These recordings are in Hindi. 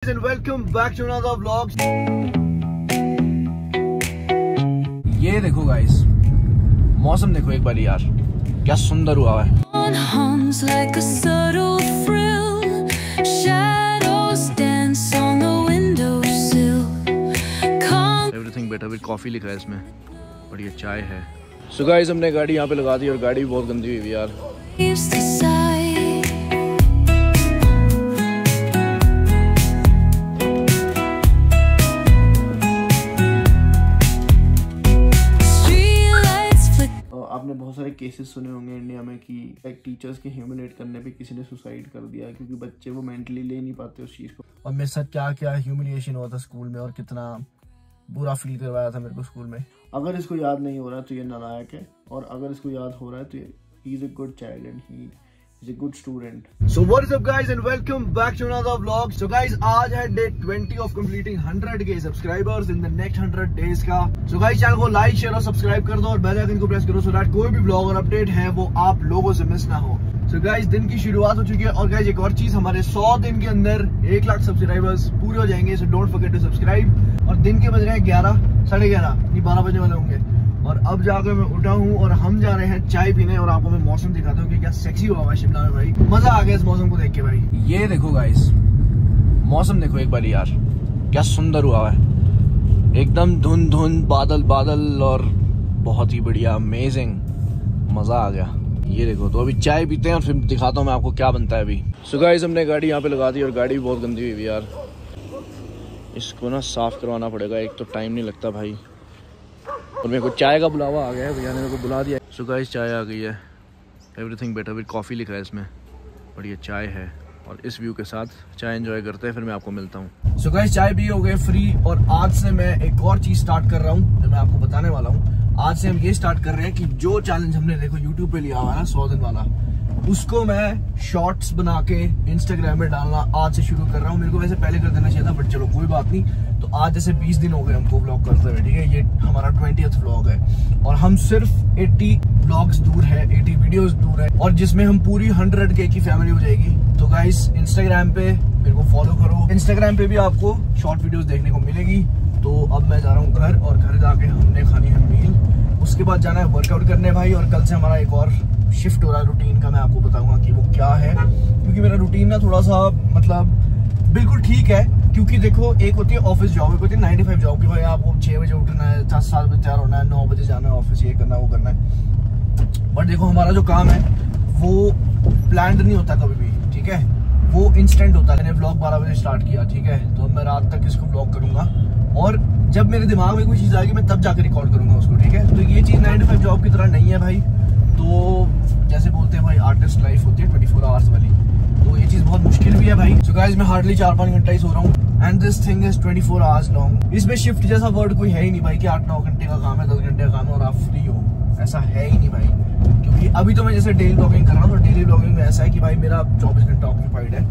And welcome back to another vlog. ये देखो गाइस, मौसम देखो एक बार यार, क्या सुंदर हुआ है। एवरीथिंग बेटर विद कॉफी लिखा है इसमें, बढ़िया चाय है। सो गाइस, हमने गाड़ी यहाँ पे लगा दी और गाड़ी भी बहुत गंदी हुई यार। आपने बहुत सारे केसेस सुने होंगे इंडिया में कि एक टीचर्स के ह्यूमिलेट करने पे किसी ने सुसाइड कर दिया क्योंकि बच्चे वो मेंटली ले नहीं पाते उस चीज को। और मेरे साथ क्या क्या ह्यूमिलिएशन हुआ था स्कूल में और कितना बुरा फील करवाया था मेरे को स्कूल में। अगर इसको याद नहीं हो रहा तो ये नालायक है, और अगर इसको याद हो रहा है तो he is a good child and he is a good student. So what is up guys and welcome back to another vlog. So guys, आज है day 20 of completing 100k subscribers in the next 100 days का। So guys, चैनल को लाइक शेयर और सब्सक्राइब कर दो और बेल आइकन को प्रेस करो so that कोई भी vlog और अपडेट है वो आप लोगों से मिस ना हो। So guys, दिन की शुरुआत हो चुकी है और guys एक और चीज, हमारे 100 दिन के अंदर 1 लाख सब्सक्राइबर्स पूरे हो जाएंगे। So don't forget to subscribe। और दिन के बज रहे हैं 11, 11:30, 12 बजने वाले होंगे और अब जाकर मैं उठा हूँ और हम जा रहे हैं चाय पीने। और आपको मैं मौसम दिखाता हूँ कि क्या सेक्सी हुआ है शिमला में भाई, मजा आ गया इस मौसम को देख के भाई। ये देखो गाइस, मौसम देखो एक बार यार, क्या सुंदर हुआ है, एकदम धुंध धुंध, बादल बादल और बहुत ही बढ़िया, अमेजिंग, मजा आ गया। ये देखो, तो अभी चाय पीते हैं और फिर दिखाता हूँ मैं आपको क्या बनता है अभी। सो गाइस, हमने गाड़ी यहाँ पे लगा दी और गाड़ी भी बहुत गंदी हुई यार, इसको ना साफ करवाना पड़ेगा, एक तो टाइम नहीं लगता भाई। और मेरे को चाय का बुलावा आ गया है, भैया ने मेरे को बुला दिया। सो गाइस, चाय आ गई है, एवरीथिंग बेटर विद कॉफ़ी लिखा है इसमें, बढ़िया चाय है। और इस व्यू के साथ चाय एंजॉय करते हैं, फिर मैं आपको मिलता हूँ। सो गाइस, चाय भी हो गए फ्री और आज से मैं एक और चीज़ स्टार्ट कर रहा हूँ जो मैं आपको बताने वाला हूँ। आज से हम ये स्टार्ट कर रहे हैं कि जो चैलेंज हमने देखो यूट्यूब पे लिया हुआ है ना 100 दिन वाला, उसको मैं शॉर्ट्स बना के इंस्टाग्राम में डालना आज से शुरू कर रहा हूँ। मेरे को वैसे पहले कर देना चाहिए था बट चलो कोई बात नहीं। तो आज जैसे 20 दिन हो गए हमको व्लॉग करते हुए, ठीक है, ये हमारा 20th व्लॉग है और हम सिर्फ 80 व्लॉग्स दूर है, 80 वीडियोस दूर है, और जिसमें हम पूरी 100k की फैमिली हो जाएगी। तो गाइस, इंस्टाग्राम पे मेरे को फॉलो करो, इंस्टाग्राम पे भी आपको शॉर्ट वीडियोस देखने को मिलेगी। तो अब मैं जा रहा हूँ घर और घर जाके हमने खानी है मील, उसके बाद जाना है वर्कआउट करने भाई। और कल से हमारा एक और शिफ्ट हो रहा है रूटीन का, मैं आपको बताऊंगा कि वो क्या है, क्योंकि मेरा रूटीन ना थोड़ा सा मतलब बिल्कुल ठीक है। क्योंकि देखो, एक होती है ऑफिस जॉब, एक होती है 9 to 5 जॉब की भाई आपको 6 बजे उठना है, 7 बजे तैयार होना है, 9 बजे जाना है ऑफिस, ये करना है वो करना है। बट देखो, हमारा जो काम है वो प्लान्ड नहीं होता कभी भी, ठीक है, वो इंस्टेंट होता है। मैंने व्लॉग 12 बजे स्टार्ट किया, ठीक है, तो अब मैं रात तक इसको व्लॉग करूंगा और जब मेरे दिमाग में कोई चीज़ आएगी मैं तब जाकर रिकॉर्ड करूंगा उसको, ठीक है। तो ये चीज़ 9 to 5 जॉब की तरह नहीं है भाई। तो जैसे बोलते हैं भाई, आर्टिस्ट लाइफ होती है 24 आवर्स वाली, तो ये चीज़ बहुत मुश्किल भी है भाई। सो गाइस, मैं हार्डली 4-5 घंटा ही सो रहा हूँ and this thing is 24 hours long. इसमें शिफ्ट जैसा वर्ड कोई है ही नहीं भाई कि 8-9 घंटे का काम है, 10 घंटे का काम है और आप फ्री हो, ऐसा है ही नहीं भाई। क्योंकि अभी तो मैं जैसे डेली ब्लॉगिंग कर रहा हूँ, तो डेली ब्लॉगिंग में ऐसा है कि भाई मेरा 24 घंटा ऑक्यूपाइड है।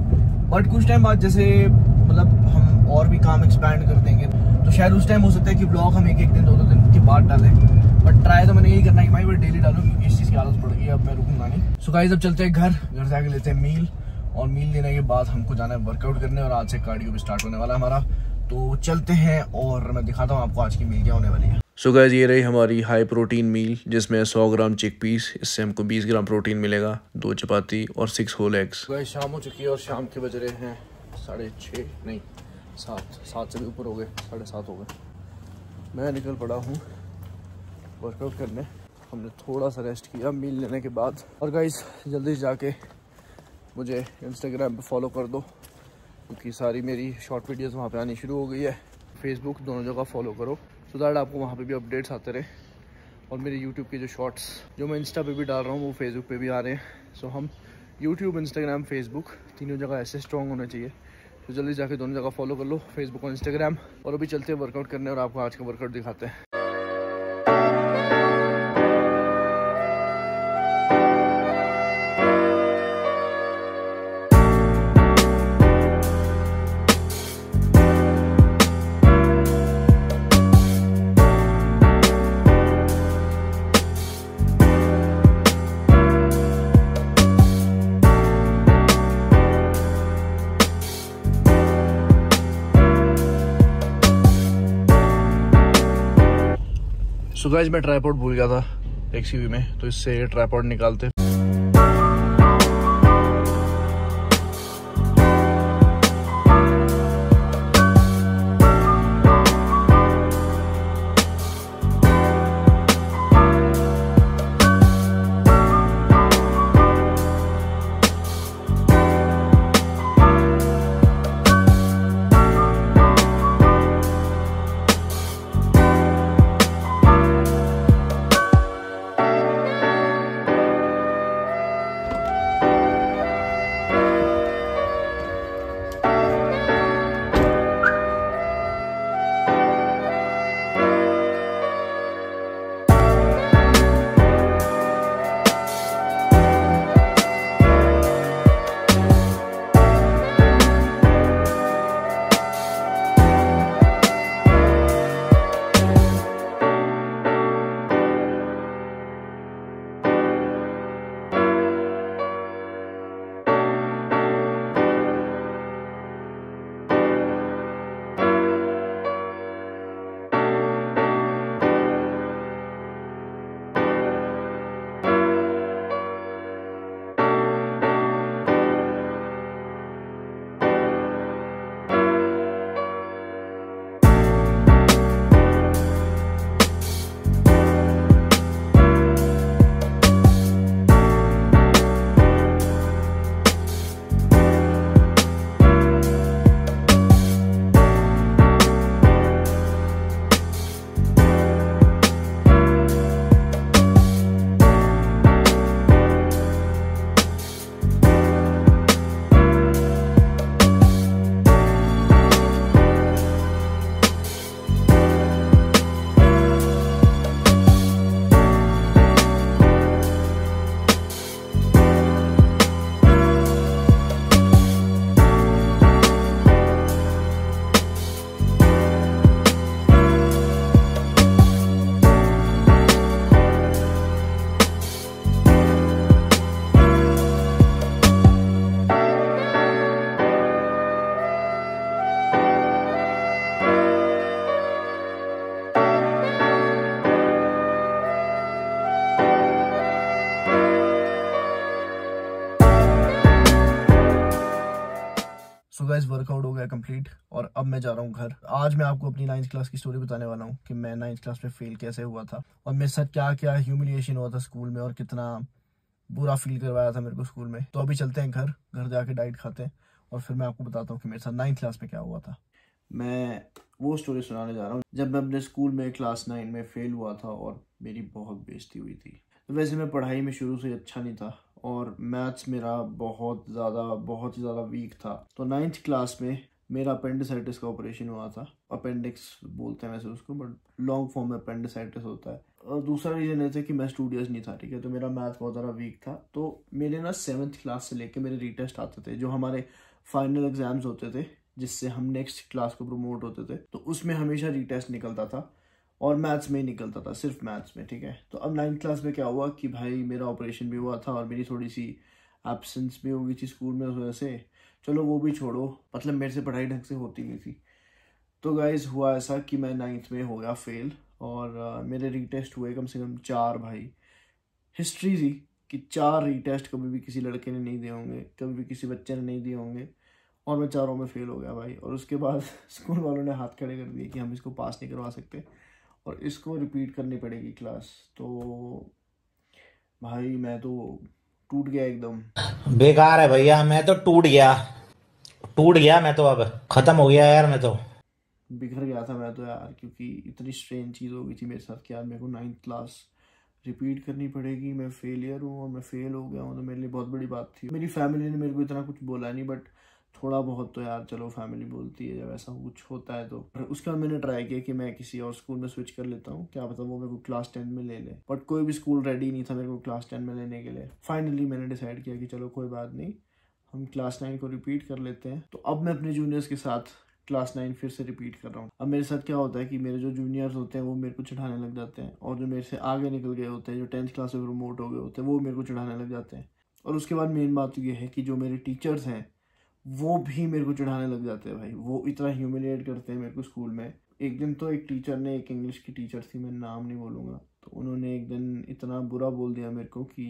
बट कुछ टाइम बाद जैसे मतलब हम और भी काम एक्सपैंड कर देंगे तो शायद उस टाइम हो सकता है कि ब्लॉग हम एक दिन 2 दिन के बाद डालें। बट ट्राई तो मैंने यही करना है कि भाई मैं डेली डालूं, क्योंकि इस चीज़ की आदत पड़ गई है, अब मैं रुकूंगा नहीं। सो गाइस, अब चलते हैं घर जाके लेते हैं मील, और मील लेने के बाद हमको जाना है वर्कआउट करने और आज से कार्डियो भी स्टार्ट होने वाला है हमारा। तो चलते हैं और मैं दिखाता हूँ आपको आज की मील क्या होने वाली है। सो गाइस, ये रही हमारी हाई प्रोटीन मील जिसमें 100 ग्राम चिक पीस, इससे हमको 20 ग्राम प्रोटीन मिलेगा, 2 चपाती और 6 होल एग्स। गाइस, शाम हो चुकी है और शाम के बज रहे हैं 6:30 नहीं 7 से भी ऊपर हो गए, 7:30 हो गए। मैं निकल पड़ा हूँ वर्कआउट करने, हमने थोड़ा सा रेस्ट किया मील लेने के बाद। और गाइस, जल्दी से जाके मुझे इंस्टाग्राम पे फॉलो कर दो क्योंकि सारी मेरी शॉर्ट वीडियोस वहाँ पे आनी शुरू हो गई है। फेसबुक, दोनों जगह फॉलो करो सो दैट आपको वहाँ पे भी अपडेट्स आते रहे। और मेरे यूट्यूब के जो शॉर्ट्स जो मैं इंस्टा पे भी डाल रहा हूँ वो फेसबुक पे भी आ रहे हैं। सो हम यूट्यूब, इंस्टाग्राम, फेसबुक तीनों जगह ऐसे स्ट्रॉन्ग होने चाहिए। तो जल्दी जाके दोनों जगह फॉलो कर लो, फेसबुक और इंस्टाग्राम। और अभी चलते हैं वर्कआउट करने और आपको आज का वर्कआउट दिखाते हैं। सो गाइस मैं ट्राइपॉड भूल गया था एक्सयूवी में, तो इससे ट्राइपॉड निकालते। सो गाइस वर्कआउट हो गया कंप्लीट और अब मैं जा रहा हूँ घर। आज मैं आपको अपनी 9th क्लास की स्टोरी बताने वाला हूँ कि मैं 9th क्लास में फेल कैसे हुआ था और मेरे साथ क्या क्या ह्यूमिलिएशन हुआ था स्कूल में और कितना बुरा फील करवाया था मेरे को स्कूल में। तो अभी चलते हैं घर जाके डाइट खाते हैं और फिर मैं आपको बताता हूँ कि मेरे साथ 9th क्लास में क्या हुआ था। मैं वो स्टोरी सुनाने जा रहा हूँ जब मैं अपने स्कूल में क्लास 9 में फेल हुआ था और मेरी बहुत बेइज्जती हुई थी। तो वैसे मैं पढ़ाई में शुरू से अच्छा नहीं था और मैथ्स मेरा बहुत ही ज़्यादा वीक था। तो 9th क्लास में मेरा अपेंडिसाइटिस का ऑपरेशन हुआ था। अपेंडिक्स बोलते हैं वैसे उसको, बट लॉन्ग फॉर्म में अपेंडिसाइटिस होता है। और दूसरा रीज़न ये था कि मैं स्टूडियस नहीं था, ठीक है। तो मेरा मैथ्स बहुत ज़्यादा वीक था। तो मेरे ना 7th क्लास से लेके मेरे रीटेस्ट आते थे, जो हमारे फाइनल एग्जाम्स होते थे जिससे हम नेक्स्ट क्लास को प्रमोट होते थे। तो उसमें हमेशा रीटेस्ट निकलता था और मैथ्स में ही निकलता था, सिर्फ मैथ्स में, ठीक है। तो अब 9th क्लास में क्या हुआ कि भाई मेरा ऑपरेशन भी हुआ था और मेरी थोड़ी सी एब्सेंस भी हो गई थी स्कूल में उस वजह से। चलो वो भी छोड़ो, मतलब मेरे से पढ़ाई ढंग से होती नहीं थी। तो गाइज हुआ ऐसा कि मैं 9th में हो गया फेल और मेरे रीटेस्ट हुए कम से कम 4 भाई। हिस्ट्री थी कि 4 रीटेस्ट कभी भी किसी लड़के ने नहीं दिए होंगे, कभी भी किसी बच्चे ने नहीं दिए होंगे और मैं चारों में फेल हो गया भाई। और उसके बाद स्कूल वालों ने हाथ खड़े कर दिए कि हम इसको पास नहीं करवा सकते और इसको रिपीट करनी पड़ेगी क्लास। तो भाई मैं तो टूट गया एकदम। बेकार है भैया, मैं तो टूट गया मैं तो, अब खत्म हो गया यार मैं तो। बिखर गया था मैं तो यार, क्योंकि इतनी स्ट्रेंज चीज़ हो गई थी मेरे साथ कि यार मेरे को 9th क्लास रिपीट करनी पड़ेगी। मैं फेलियर हूँ और मैं फेल हो गया हूँ, तो मेरे लिए बहुत बड़ी बात थी। मेरी फैमिली ने मेरे को इतना कुछ बोला नहीं, बट थोड़ा बहुत तो यार चलो फैमिली बोलती है जब ऐसा कुछ होता है। तो उसके बाद मैंने ट्राई किया कि मैं किसी और स्कूल में स्विच कर लेता हूँ, क्या पता वो मेरे को क्लास 10 में ले ले। बट कोई भी स्कूल रेडी नहीं था मेरे को क्लास 10 में लेने के लिए। फाइनली मैंने डिसाइड किया कि चलो कोई बात नहीं, हम क्लास 9 को रिपीट कर लेते हैं। तो अब मैं अपने जूनियर्स के साथ क्लास 9 फिर से रिपीट कर रहा हूँ। अब मेरे साथ क्या होता है कि मेरे जो जूनियर्स होते हैं वो मेरे को चिढ़ाने लग जाते हैं, और जो मेरे से आगे निकल गए होते हैं, जो 10th क्लास में प्रमोट हो गए होते हैं, वो मेरे को चिढ़ाने लग जाते हैं। और उसके बाद मेन बात ये है कि जो मेरे टीचर्स हैं वो भी मेरे को चिढ़ाने लग जाते हैं भाई। वो इतना ह्यूमिलिएट करते हैं मेरे को स्कूल में एक दिन तो एक टीचर ने, एक इंग्लिश की टीचर थी, मैं नाम नहीं बोलूँगा, तो उन्होंने एक दिन इतना बुरा बोल दिया मेरे को कि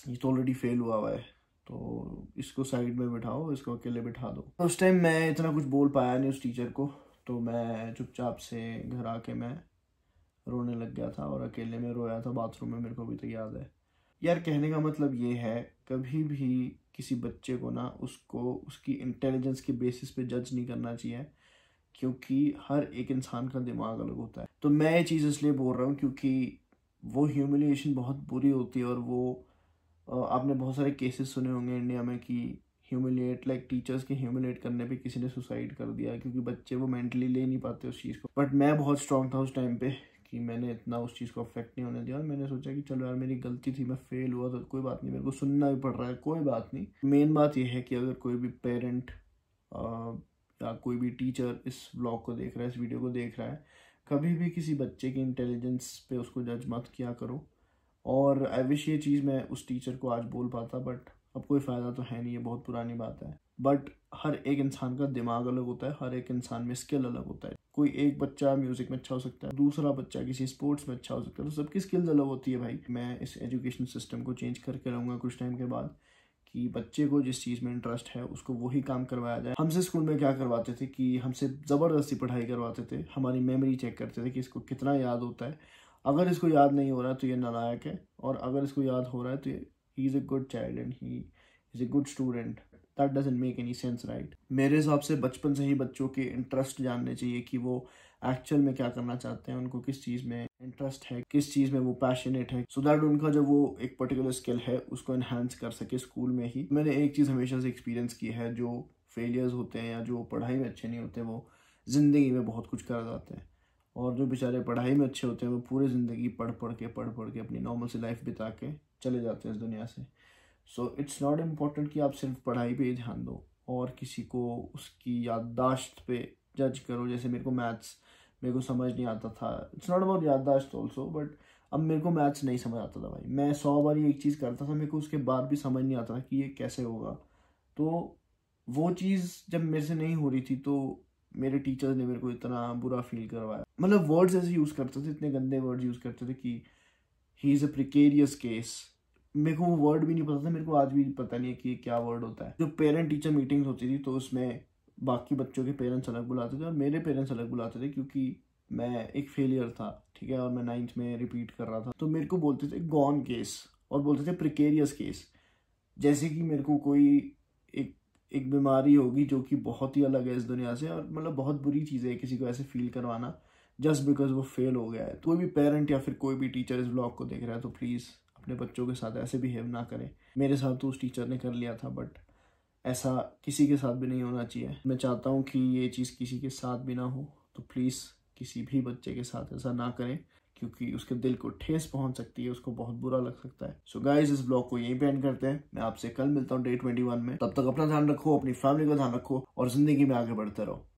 ये तो ऑलरेडी फेल हुआ है, तो इसको साइड में बिठाओ, इसको अकेले बिठा दो। तो उस टाइम मैं इतना कुछ बोल पाया नहीं उस टीचर को, तो मैं चुपचाप से घर आके मैं रोने लग गया था और अकेले में रोया था बाथरूम में, मेरे को भी तो याद है। यार कहने का मतलब ये है, कभी भी किसी बच्चे को ना उसको उसकी इंटेलिजेंस के बेसिस पे जज नहीं करना चाहिए, क्योंकि हर एक इंसान का दिमाग अलग होता है। तो मैं ये चीज़ इसलिए बोल रहा हूँ क्योंकि वो ह्यूमिलिएशन बहुत बुरी होती है, और वो आपने बहुत सारे केसेस सुने होंगे इंडिया में कि टीचर्स के ह्यूमिलेट करने पे किसी ने सुसाइड कर दिया, क्योंकि बच्चे वो मेंटली ले नहीं पाते उस चीज़ को। बट मैं बहुत स्ट्रांग था उस टाइम पे कि मैंने इतना उस चीज़ को अफेक्ट नहीं होने दिया, और मैंने सोचा कि चलो यार मेरी गलती थी, मैं फेल हुआ तो कोई बात नहीं, मेरे को सुनना भी पड़ रहा है, कोई बात नहीं। मेन बात यह है कि अगर कोई भी पेरेंट या कोई भी टीचर इस ब्लॉग को देख रहा है, इस वीडियो को देख रहा है, कभी भी किसी बच्चे की इंटेलिजेंस पे उसको जज मत किया करो। और आई विश ये चीज़ मैं उस टीचर को आज बोल पाता, बट अब कोई फ़ायदा तो है नहीं, ये बहुत पुरानी बात है। बट हर एक इंसान का दिमाग अलग होता है, हर एक इंसान में स्किल अलग होता है। कोई एक बच्चा म्यूज़िक में अच्छा हो सकता है, दूसरा बच्चा किसी स्पोर्ट्स में अच्छा हो सकता है, तो सबकी स्किल्स अलग होती है भाई। मैं इस एजुकेशन सिस्टम को चेंज करके रहूँगा कुछ टाइम के बाद, कि बच्चे को जिस चीज़ में इंटरेस्ट है उसको वही काम करवाया जाए। हमसे स्कूल में क्या करवाते थे कि हमसे ज़बरदस्ती पढ़ाई करवाते थे, हमारी मेमोरी चेक करते थे कि इसको कितना याद होता है। अगर इसको याद नहीं हो रहा है तो ये नालायक है, और अगर इसको याद हो रहा है तो he is a good child and he is a good student. That doesn't make any sense, right? मेरे हिसाब से बचपन से ही बच्चों के इंटरेस्ट जानने चाहिए कि वो एक्चुअल में क्या करना चाहते हैं, उनको किस चीज़ में इंटरेस्ट है, किस चीज़ में वो पैशनेट है, सो दैट उनका जो वो एक पर्टिकुलर स्किल है उसको एनहांस कर सके स्कूल में ही। मैंने एक चीज़ हमेशा से एक्सपीरियंस की है, जो फेलियर्स होते हैं या जो पढ़ाई में अच्छे नहीं होते, वो ज़िंदगी में बहुत कुछ कर जाते हैं, और जो बेचारे पढ़ाई में अच्छे होते हैं वो पूरी ज़िंदगी पढ़ पढ़ के अपनी नॉर्मल सी लाइफ बिता के चले जाते हैं इस दुनिया से। सो इट्स नॉट इम्पॉर्टेंट कि आप सिर्फ पढ़ाई पे ही ध्यान दो और किसी को उसकी याददाश्त पे जज करो। जैसे मेरे को मैथ्स मेरे को समझ नहीं आता था, इट्स नॉट अबाउट याददाश्त ऑल्सो, बट अब मेरे को मैथ्स नहीं समझ आता था भाई। मैं 100 बार एक चीज़ करता था, मेरे को उसके बाद भी समझ नहीं आता था कि ये कैसे होगा। तो वो चीज़ जब मेरे से नहीं हो रही थी तो मेरे टीचर्स ने मेरे को इतना बुरा फील करवाया, मतलब वर्ड्स ऐसे यूज़ करते थे, इतने गंदे वर्ड्स यूज़ करते थे कि he is a precarious case. मेरे को वो वर्ड भी नहीं पता था, मेरे को आज भी पता नहीं है कि क्या वर्ड होता है। जो पेरेंट टीचर मीटिंग्स होती थी तो उसमें बाकी बच्चों के पेरेंट्स अलग बुलाते थे और मेरे पेरेंट्स अलग बुलाते थे, क्योंकि मैं एक फेलियर था, ठीक है, और मैं 9th में रिपीट कर रहा था। तो मेरे को बोलते थे गॉन केस और बोलते थे प्रिकेरियस केस, जैसे कि मेरे को कोई एक बीमारी होगी जो कि बहुत ही अलग है इस दुनिया से, और मतलब बहुत बुरी चीज़ है किसी को ऐसे फील करवाना जस्ट बिकॉज वो फेल हो गया है। तो कोई भी पेरेंट या फिर कोई भी टीचर इस ब्लॉग को देख रहा है तो प्लीज़ अपने बच्चों के साथ ऐसे बिहेव ना करें। मेरे साथ तो उस टीचर ने कर लिया था, बट ऐसा किसी के साथ भी नहीं होना चाहिए। मैं चाहता हूँ कि ये चीज़ किसी के साथ भी ना हो, तो प्लीज़ किसी भी बच्चे के साथ ऐसा ना करें, क्योंकि उसके दिल को ठेस पहुंच सकती है, उसको बहुत बुरा लग सकता है। सो गाइज, इस ब्लॉग को यहीं पे एंड करते हैं। मैं आपसे कल मिलता हूँ डे 21 में। तब तक अपना ध्यान रखो, अपनी फैमिली का ध्यान रखो और जिंदगी में आगे बढ़ते रहो।